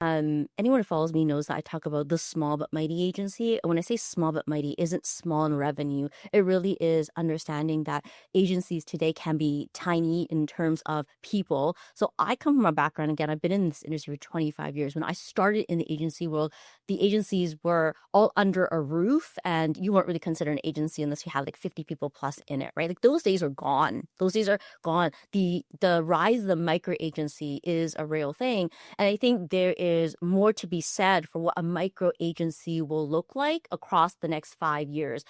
Anyone who follows me knows that I talk about the small but mighty agency. And when I say small but mighty, isn't small in revenue. It really is understanding that agencies today can be tiny in terms of people. So I come from a background, again, I've been in this industry for 25 years. When I started in the agency world, the agencies were all under a roof and you weren't really considered an agency unless you had like 50 people plus in it, right? Like those days are gone. Those days are gone. The rise of the micro agency is a real thing. And I think there is more to be said for what a micro agency will look like across the next 5 years.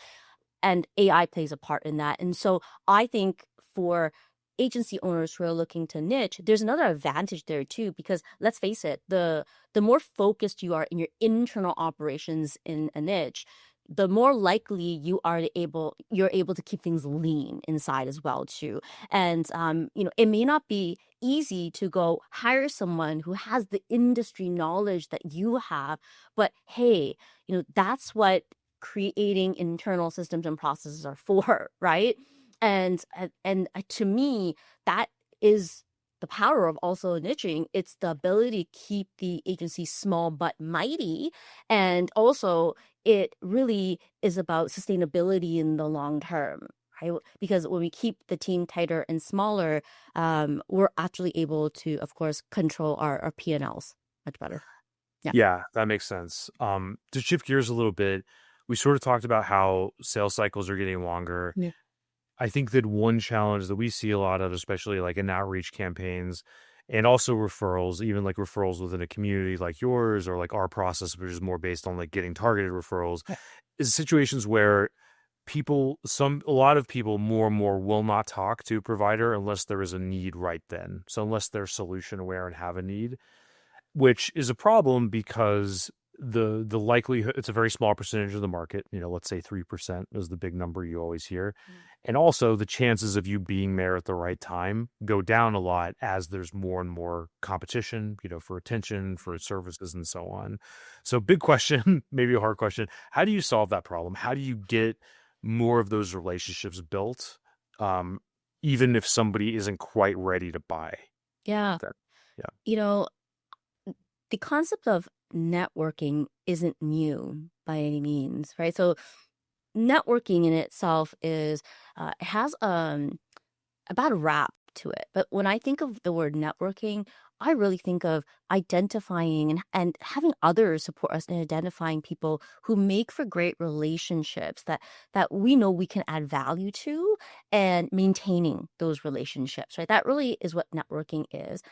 And AI plays a part in that. And so I think for agency owners who are looking to niche, there's another advantage there too, because let's face it, the more focused you are in your internal operations in a niche, the more likely you're able to keep things lean inside as well too. And it may not be easy to go hire someone who has the industry knowledge that you have, but hey, that's what creating internal systems and processes are for, right? And to me, that is the power of also niching. It's the ability to keep the agency small but mighty, and also it really is about sustainability in the long term, right? Because when we keep the team tighter and smaller, we're actually able to, of course, control our P&Ls much better. Yeah. Yeah, that makes sense. To shift gears a little bit, we sort of talked about how sales cycles are getting longer. Yeah. I think that one challenge that we see a lot of, especially like in outreach campaigns and also referrals, even like referrals within a community like yours or like our process, which is more based on like getting targeted referrals, Yeah. is situations where a lot of people more and more will not talk to a provider unless there is a need right then. So unless they're solution aware and have a need, which is a problem because the likelihood, it's a very small percentage of the market, let's say 3% is the big number you always hear. And also the chances of you being there at the right time go down a lot as there's more and more competition, for attention, for services and so on. So big question, maybe a hard question. How do you solve that problem? How do you get more of those relationships built? Um, Even if somebody isn't quite ready to buy Yeah. that. Yeah. You know, the concept of networking isn't new by any means, right? So networking in itself is it has about a rap to it. But when I think of the word networking, I really think of identifying and having others support us in identifying people who make for great relationships that we know we can add value to, and maintaining those relationships, right? That really is what networking is.